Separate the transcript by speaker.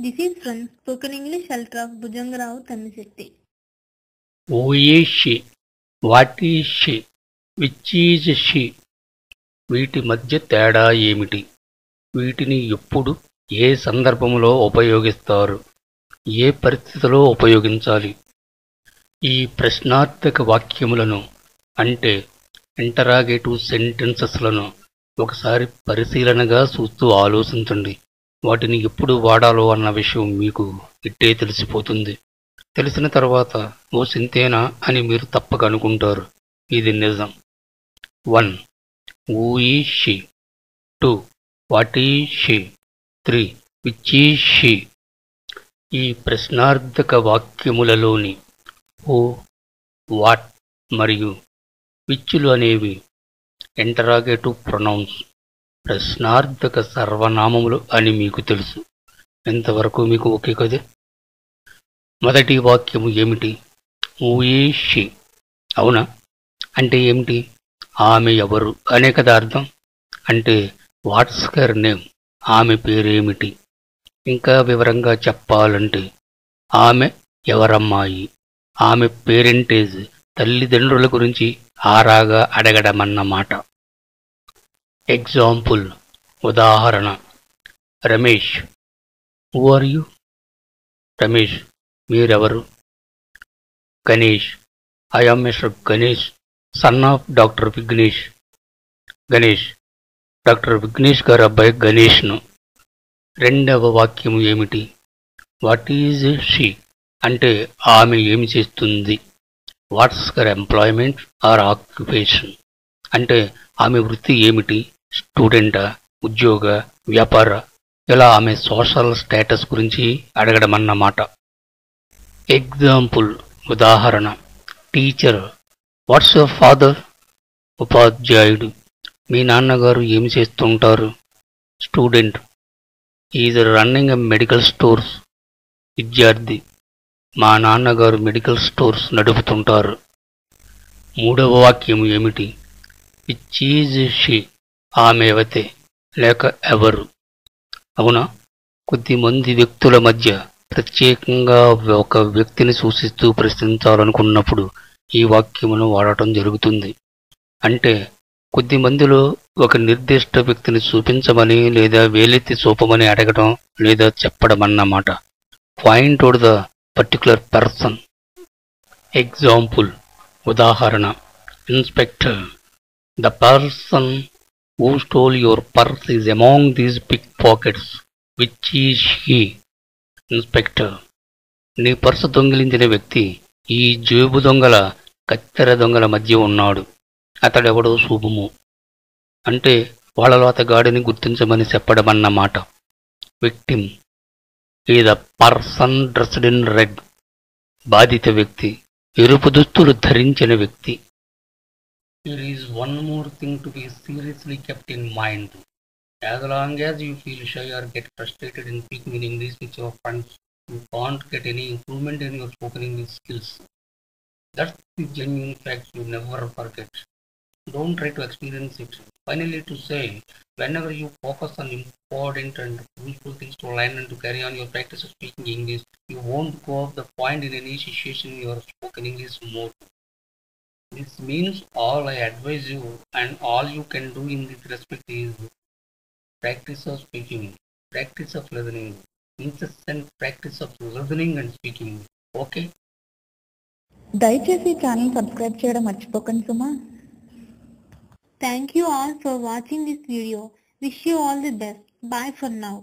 Speaker 1: This is from Spoken English Ultra of Bhujangarao Tamisetti.
Speaker 2: Who is she? What is she? Which is she? వీటి మధ్య తేడా ఏమిటి? వీటిని ఎప్పుడు ఏ సందర్భంలో ఉపయోగిస్తారు? ఏ పరిస్థితిలో ఉపయోగించాలి? ఈ ప్రశ్నార్థక వాక్యములను అంటే ఇంటరాగేటివ్ సెంటెన్సెస్లను ఒకసారి పరిశీలనగా చూస్తూ ఆలోచించండి. వాటిని ఎప్పుడు వాడాలో అన్న విషయం మీకు ఇట్టే తెలిసిపోతుంది. తెలిసిన తర్వాత ఓ సింతేనా అని మీరు తప్పక అనుకుంటారు. ఇది నిజం. 1. Who is she? 2. What is she? 3. Which is she? ఈ ప్రశ్నార్థక వాక్యములలోని హూ, వాట్ మరియు విచ్చులు అనేవి ఇంటరాగేటివ్ ప్రొనౌన్స్, ప్రశ్నార్థక సర్వనామములు అని మీకు తెలుసు. ఇంతవరకు మీకు ఓకే కదే? మొదటి వాక్యము ఏమిటి? Who is she. అవునా? అంటే ఏమిటి? ఆమె ఎవరు అనే కదా అర్థం. అంటే వాట్స్ హర్ నేమ్, ఆమె పేరేమిటి? ఇంకా వివరంగా చెప్పాలంటే ఆమె ఎవరమ్మాయి, ఆమె పేరెంటేజ్, తల్లిదండ్రుల గురించి ఆరాగా అడగడమన్నమాట. ఎగ్జాంపుల్, ఉదాహరణ. Ramesh, who are you? Ramesh, మీరెవరు? Ganesh, I am mister Ganesh, son of doctor Vighnesh. Ganesh, doctor Vighnesh garu అబ్బాయి గణేష్ను. రెండవ వాక్యము ఏమిటి? వాట్ ఈజ్ షీ అంటే ఆమె ఏమి చేస్తుంది? What's her employment or occupation అంటే ఆమె వృత్తి ఏమిటి? స్టూడెంటా, ఉద్యోగ, వ్యాపార, ఇలా ఆమె సోషల్ స్టేటస్ గురించి అడగడమన్నమాట. ఎగ్జాంపుల్, ఉదాహరణ. Teacher, what's your father? ఉపాధ్యాయుడు, మీ నాన్నగారు ఏమి చేస్తుంటారు? Student, is running a medical stores. విద్యార్థి, మా నాన్నగారు మెడికల్ స్టోర్స్ నడుపుతుంటారు. మూడవ వాక్యం ఏమిటి? విచ్ ఈజ్ షీ, ఆమె ఎవతే లేక ఎవరు. అవునా? కొద్దిమంది వ్యక్తుల మధ్య ప్రత్యేకంగా ఒక వ్యక్తిని సూచిస్తూ ప్రశ్నించాలనుకున్నప్పుడు ఈ వాక్యమును వాడటం జరుగుతుంది. అంటే కొద్దిమందిలో ఒక నిర్దిష్ట వ్యక్తిని చూపించమని లేదా వేలెత్తి చూపమని అడగడం లేదా చెప్పడం అన్నమాట. Point out the particular person. Example, ఉదాహరణ. Inspector, the person who stole your purse is among these pick pockets. Which is he? Inspector, నీ పర్సు దొంగిలించిన వ్యక్తి ఈ జేబు దొంగల, కత్తెర దొంగల మధ్య ఉన్నాడు. అతడెవడో శుభము అంటే వాళ్ళలో అతగాడిని గుర్తించమని చెప్పడమన్నమాట. విక్టిమ్, ఈ the person dressed in red. బాధిత వ్యక్తి, ఎరుపు దుస్తులు ధరించిన వ్యక్తి. There is one more thing to be seriously kept in mind. As long as you feel shy or get frustrated in speaking in English with your friends, you can't get any improvement in your spoken English skills. That's the genuine fact you never forget. Don't try to experience it. Finally, to say, whenever you focus on important and useful things to learn and to carry on your practice of speaking English, you won't go off the point in any situation in your spoken English mode. This means all I advise you and all you can do in this respect is practice of speaking, practice of listening, incessant practice of listening and speaking. Okay?
Speaker 3: దయచేసి channel subscribe చేయడం మర్చిపోకండి సుమా.
Speaker 1: Thank you all for watching this video. Wish you all the best. Bye for now.